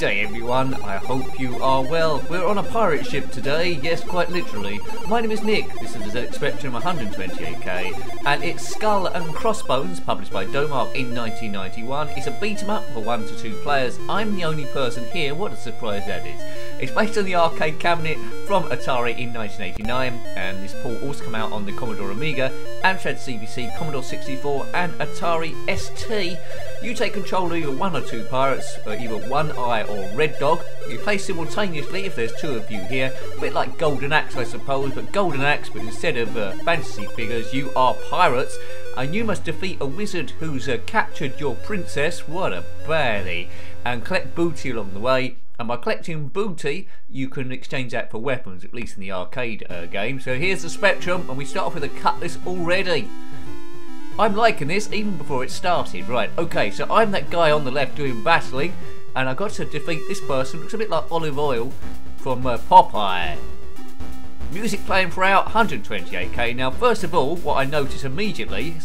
day everyone, I hope you are well. We're on a pirate ship today, yes quite literally. My name is Nick, this is the ZXspectrum 128K, and it's Skull and Crossbones, published by Domark in 1991. It's a beat 'em up for 1 to 2 players. I'm the only person here, what a surprise that is. It's based on the arcade cabinet from Atari in 1989, and this port also came out on the Commodore Amiga, Amstrad CPC, Commodore 64 and Atari ST. You take control of either 1 or 2 pirates, either One Eye or Red Dog. You play simultaneously if there's 2 of you here, a bit like Golden Axe I suppose, but Golden Axe, but instead of fantasy figures you are pirates, and you must defeat a wizard who's captured your princess, what a baddie, and collect booty along the way. And by collecting booty, you can exchange that for weapons, at least in the arcade game. So here's the Spectrum, and we start off with a cutlass already. I'm liking this even before it started. Right, okay, so I'm that guy on the left doing battling, and I've got to defeat this person. Looks a bit like Olive Oil from Popeye. Music playing throughout, 128K. Now, first of all, what I notice immediately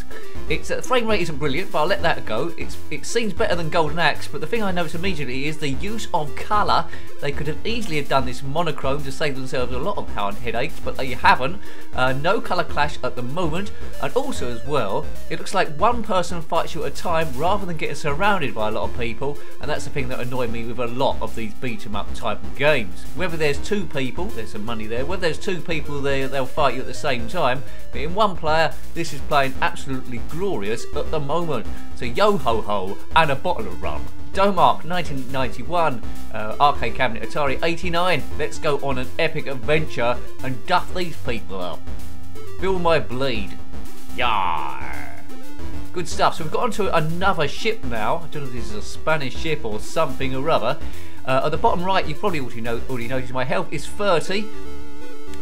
is the frame rate isn't brilliant, but I'll let that go. It seems better than Golden Axe, but the thing I notice immediately is the use of colour. They could have easily have done this monochrome to save themselves a lot of headaches, but they haven't. No colour clash at the moment, and also as well, it looks like one person fights you at a time rather than getting surrounded by a lot of people, and that's the thing that annoyed me with a lot of these beat 'em up type of games. Whether there's 2 people, there's some money there. Whether there's 2 people there, they'll fight you at the same time, but in 1 player, this is playing absolutely glorious at the moment. So yo ho ho and a bottle of rum. Domark 1991, arcade cabinet Atari 89. Let's go on an epic adventure and duff these people up. Feel my bleed. Yar. Good stuff. So we've got onto another ship now. I don't know if this is a Spanish ship or something or other. At the bottom right, you've probably already noticed my health is 30.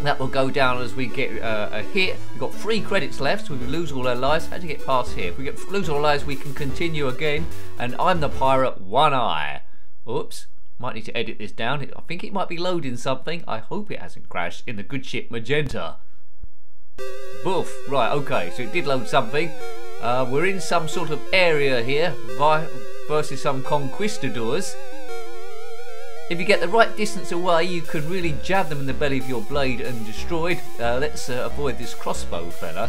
That will go down as we get a hit. We've got 3 credits left, so if we lose all our lives, how do you get past here? If we lose all our lives, we can continue again. And I'm the pirate One Eye. Oops, might need to edit this down. I think it might be loading something. I hope it hasn't crashed in the good ship Magenta. Boof. Right, okay, so it did load something. We're in some sort of area here versus some conquistadors. If you get the right distance away, you could really jab them in the belly of your blade and destroy it. Let's avoid this crossbow fella.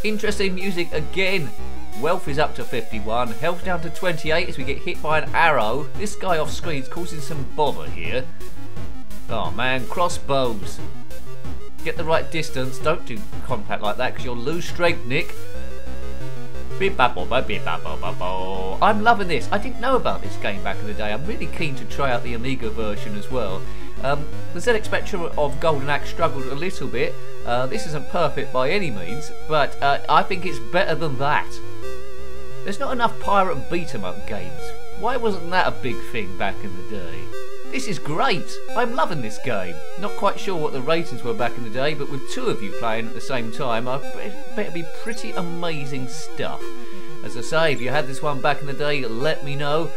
Interesting music again. Wealth is up to 51, health down to 28 as we get hit by an arrow. This guy off screen is causing some bother here. Oh man, crossbows. Get the right distance, don't do contact like that because you'll lose strength, Nick. I'm loving this. I didn't know about this game back in the day. I'm really keen to try out the Amiga version as well. The ZXspectrum of Golden Axe struggled a little bit. This isn't perfect by any means, but I think it's better than that. There's not enough pirate beat 'em up games. Why wasn't that a big thing back in the day? This is great. I'm loving this game. Not quite sure what the ratings were back in the day, but with 2 of you playing at the same time, I better be pretty amazing stuff. As I say, if you had this one back in the day, let me know.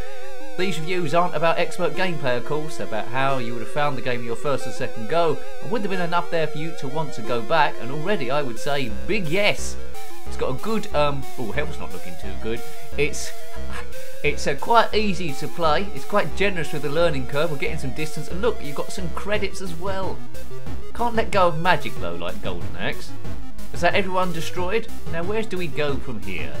These reviews aren't about expert gameplay, of course. They're about how you would have found the game in your first or second go. And would there have been enough there for you to want to go back? And already, I would say, big yes. It's got a good, oh, health's not looking too good. It's quite easy to play. It's quite generous with the learning curve. We're getting some distance, and look, you've got some credits as well. Can't let go of magic though, like Golden Axe. Is that everyone destroyed? Now where do we go from here?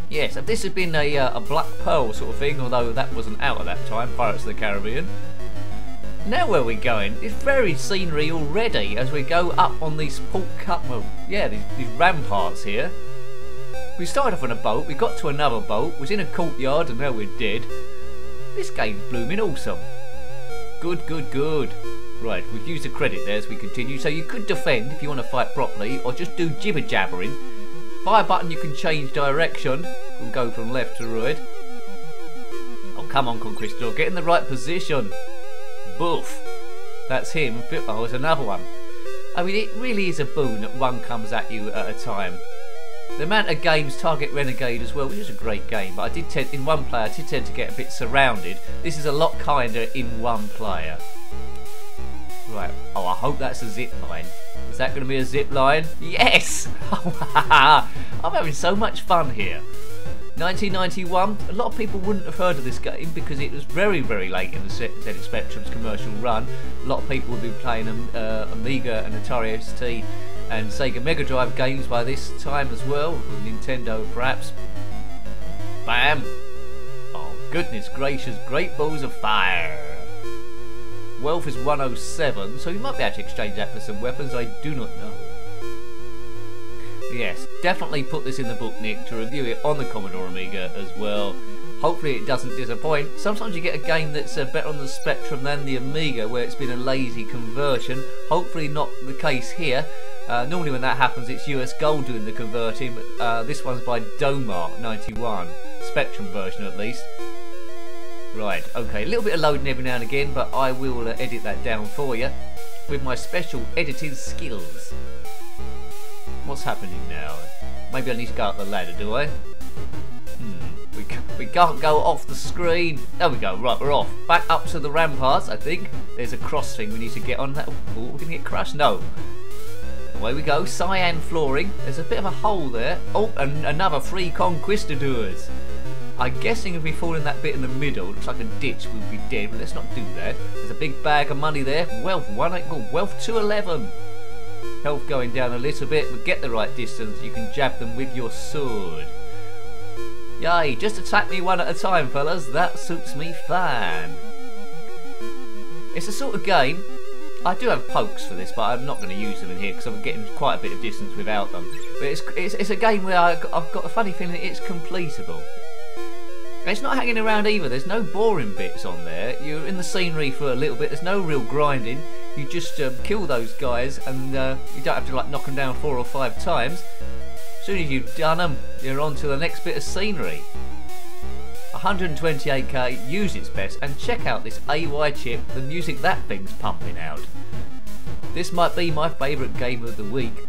Yes, if this had been a Black Pearl sort of thing, although that wasn't out at that time, Pirates of the Caribbean. Now where are we going? It's very scenery already as we go up on these these ramparts here. We started off on a boat, we got to another boat, was in a courtyard, and now we're dead. This game's blooming awesome. Good, good, good. Right, we've used a credit there as we continue, so you could defend if you want to fight properly, or just do jibber jabbering. By a button you can change direction, we'll go from left to right. Oh come on Conquistador, get in the right position. Boof. That's him. Oh, there's another one. I mean, it really is a boon that one comes at you at a time. The amount of games target Renegade as well, which is a great game, but I did tend, in 1 player, I did tend to get a bit surrounded. This is a lot kinder in 1 player. Right, oh I hope that's a zip line. Is that going to be a zip line? Yes! I'm having so much fun here. 1991, a lot of people wouldn't have heard of this game because it was very, very late in the ZXspectrum's commercial run. A lot of people would be playing Amiga and Atari ST and Sega Mega Drive games by this time as well, or Nintendo perhaps. Bam! Oh goodness gracious, great balls of fire! Wealth is 107, so you might be able to exchange that for some weapons, I do not know. Yes, definitely put this in the book, Nick, to review it on the Commodore Amiga as well. Hopefully it doesn't disappoint. Sometimes you get a game that's better on the Spectrum than the Amiga, where it's been a lazy conversion. Hopefully not the case here. Normally when that happens it's US Gold doing the converting, but this one's by Domark 91, Spectrum version at least. Right, okay, a little bit of loading every now and again, but I will edit that down for you with my special editing skills. What's happening now? Maybe I need to go up the ladder, do I? We can't go off the screen. There we go, right, we're off. Back up to the ramparts, I think. There's a cross thing we need to get on that. Oh, we're going to get crushed? No. Away we go, cyan flooring. There's a bit of a hole there. Oh, and another 3 conquistadors. I'm guessing if we fall in that bit in the middle, looks like a ditch, we'll be dead, but let's not do that. There's a big bag of money there. Wealth 211. Health going down a little bit, but get the right distance. You can jab them with your sword. Yay, just attack me one at a time, fellas. That suits me fine. It's a sort of game. I do have pokes for this, but I'm not going to use them in here because I'm getting quite a bit of distance without them. But it's a game where I've got a funny feeling it's completable. It's not hanging around either. There's no boring bits on there. You're in the scenery for a little bit. There's no real grinding. You just kill those guys, and you don't have to like knock them down 4 or 5 times. As soon as you've done them, you're on to the next bit of scenery. 128k, use its best, and check out this AY chip, the music that thing's pumping out. This might be my favourite game of the week,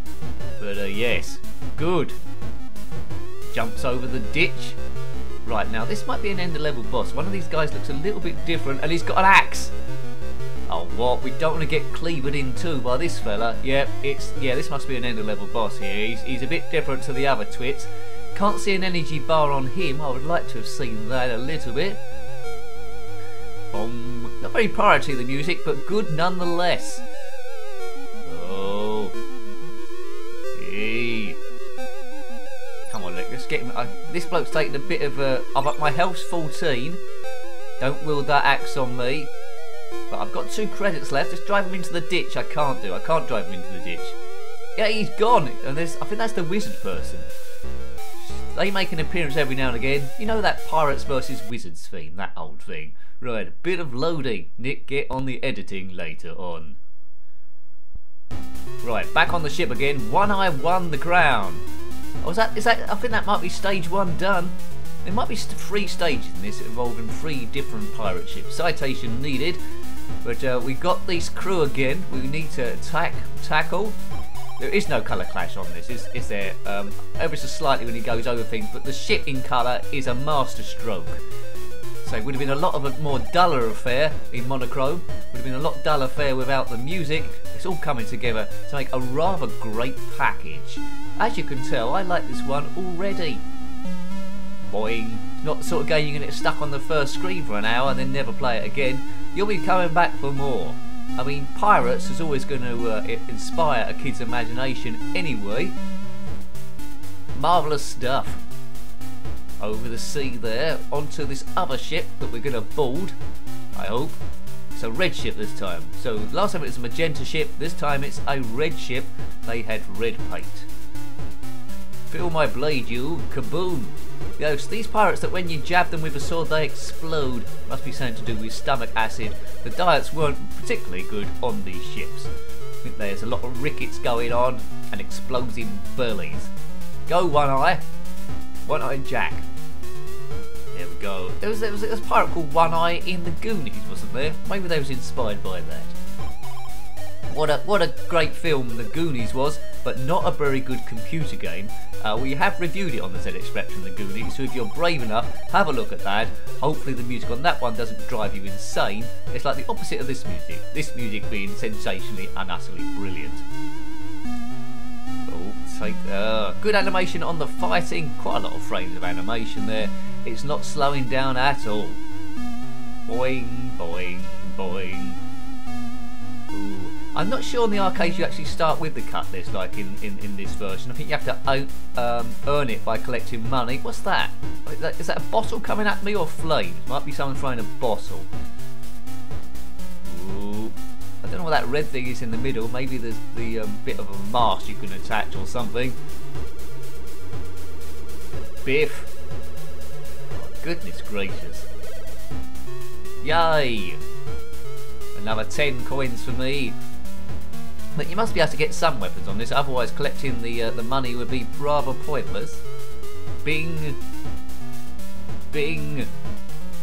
but yes, good. Jumps over the ditch. Right, now this might be an end of level boss. One of these guys looks a little bit different, and he's got an axe. Oh, what? We don't want to get cleavered in too by this fella. Yeah, this must be an end of level boss here. He's a bit different to the other twits. Can't see an energy bar on him. I would like to have seen that a little bit. Boom. Not very piratey, the music, but good nonetheless. Oh. Hey. Come on, look, let's get him. This bloke's taking a bit of a... my health's 14. Don't wield that axe on me. But I've got 2 credits left. Just drive him into the ditch. I can't drive him into the ditch. Yeah, he's gone. And I think that's the wizard person. They make an appearance every now and again. You know that Pirates versus Wizards theme, that old thing. Right, a bit of loading. Nick, get on the editing later on. Right, back on the ship again. One Eye won the crown. Oh, is that? I think that might be stage 1 done. There might be 3 stages in this involving 3 different pirate ships. Citation needed. But we got this crew again. We need to tackle. There is no colour clash on this, is there? Ever so slightly when he goes over things, but the ship in colour is a master stroke. So it would have been a lot of a more duller affair in monochrome. Would have been a lot duller affair without the music. It's all coming together to make a rather great package. As you can tell, I like this one already. Boing. Not the sort of game you're going to get stuck on the first screen for an hour and then never play it again. You'll be coming back for more. I mean, Pirates is always going to inspire a kid's imagination anyway. Marvellous stuff. Over the sea there, onto this other ship that we're going to board, I hope. It's a red ship this time. So last time it was a magenta ship, this time it's a red ship. They had red paint. Feel my blade, you. Kaboom. Yes, these pirates that when you jab them with a sword they explode. Must be something to do with stomach acid. The diets weren't particularly good on these ships. I think there's a lot of rickets going on and explosive burleys. Go One Eye. One Eye Jack. There we go. There was a pirate called One Eye in the Goonies, wasn't there? Maybe they was inspired by that. What a great film the Goonies was, but not a very good computer game. We have reviewed it on the ZXspectrum, the Goonies, so if you're brave enough, have a look at that. Hopefully the music on that one doesn't drive you insane. It's like the opposite of this music being sensationally and utterly brilliant. Oh, take good animation on the fighting. Quite a lot of frames of animation there. It's not slowing down at all. Boing, boing, boing. Ooh. I'm not sure in the arcades you actually start with the cut list like in this version. I think you have to earn it by collecting money. What's that? Is that a bottle coming at me or flames? Might be someone throwing a bottle. Ooh. I don't know what that red thing is in the middle. Maybe there's the bit of a mast you can attach or something. Biff. Oh, goodness gracious. Yay! Another 10 coins for me. But you must be able to get some weapons on this, otherwise collecting the money would be rather pointless. Bing! Bing!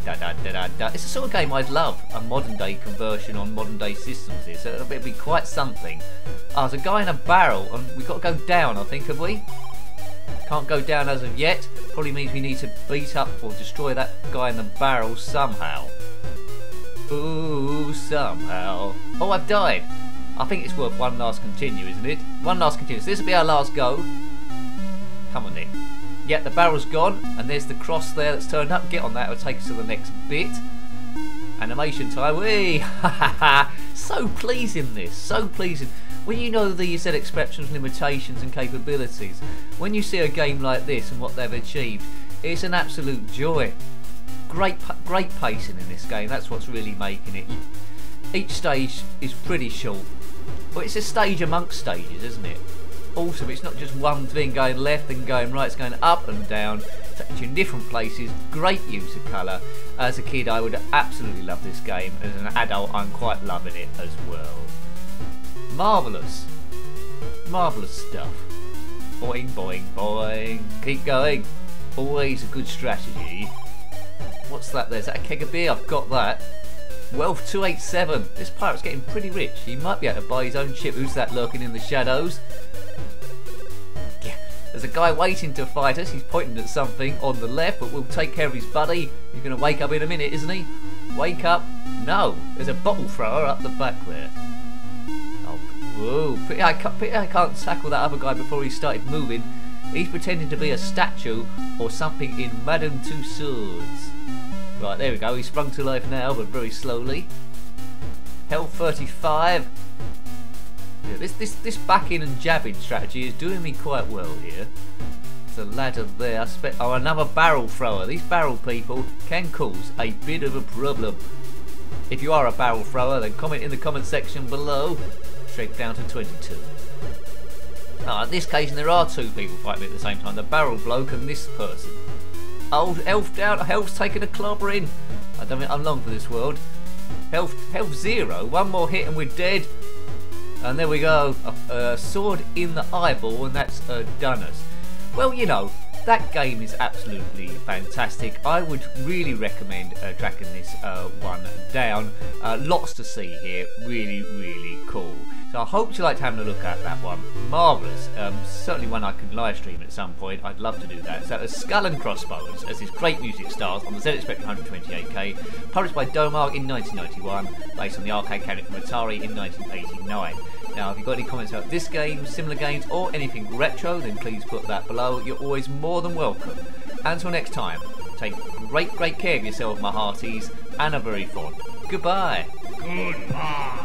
Da da da da da. It's the sort of game I'd love, a modern day conversion on modern day systems here, so it'd be quite something. There's a guy in a barrel, and we've got to go down, I think, have we? Can't go down as of yet. Probably means we need to beat up or destroy that guy in the barrel somehow. Ooh, somehow. Oh, I've died. I think it's worth one last continue, isn't it? One last continue. So this will be our last go. Come on, Nick. Yeah, the barrel's gone, and there's the cross there that's turned up. Get on that, it'll take us to the next bit. Animation time. Whee! Ha ha ha! So pleasing, this. So pleasing. When you know the ZXspectrum's limitations and capabilities, when you see a game like this and what they've achieved, it's an absolute joy. Great pacing in this game. That's what's really making it. Each stage is pretty short. Well, it's a stage amongst stages, isn't it? Also, it's not just one thing going left and going right, it's going up and down, takes you in different places. Great use of colour. As a kid, I would absolutely love this game. As an adult, I'm quite loving it as well. Marvellous. Marvellous stuff. Boing, boing, boing. Keep going. Always a good strategy. What's that there? Is that a keg of beer? I've got that. Wealth 287. This pirate's getting pretty rich. He might be able to buy his own ship. Who's that lurking in the shadows? Yeah. There's a guy waiting to fight us. He's pointing at something on the left, but we'll take care of his buddy. He's going to wake up in a minute, isn't he? Wake up. No. There's a bottle thrower up the back there. Oh, whoa. Pity I can't tackle that other guy before he started moving. He's pretending to be a statue or something in Madame Tussauds. Right, there we go. He's sprung to life now, but very slowly. Health 35. Yeah, this backing and jabbing strategy is doing me quite well here. There's a ladder there. Oh, another barrel thrower. These barrel people can cause a bit of a problem. If you are a barrel thrower, then comment in the comment section below. Straight down to 22. In this occasion, there are two people fighting me at the same time. The barrel bloke and this person. Oh, health down. Health's taking a clobbering. I don't think I'm long for this world. Health 0. One more hit and we're dead. And there we go. A sword in the eyeball, and that's done us. Well, you know, that game is absolutely fantastic. I would really recommend tracking this one down. Lots to see here. Really, really cool. So I hope you liked having a look at that one. Marvellous. Certainly one I could live stream at some point. I'd love to do that. So it's Skull and Crossbones, as this great music stars on the ZXspectrum 128K, published by Domark in 1991, based on the arcade cabinet from Atari in 1989. Now, if you've got any comments about this game, similar games, or anything retro, then please put that below. You're always more than welcome. Until next time, take great care of yourself, my hearties, and are very fond. Goodbye. Goodbye.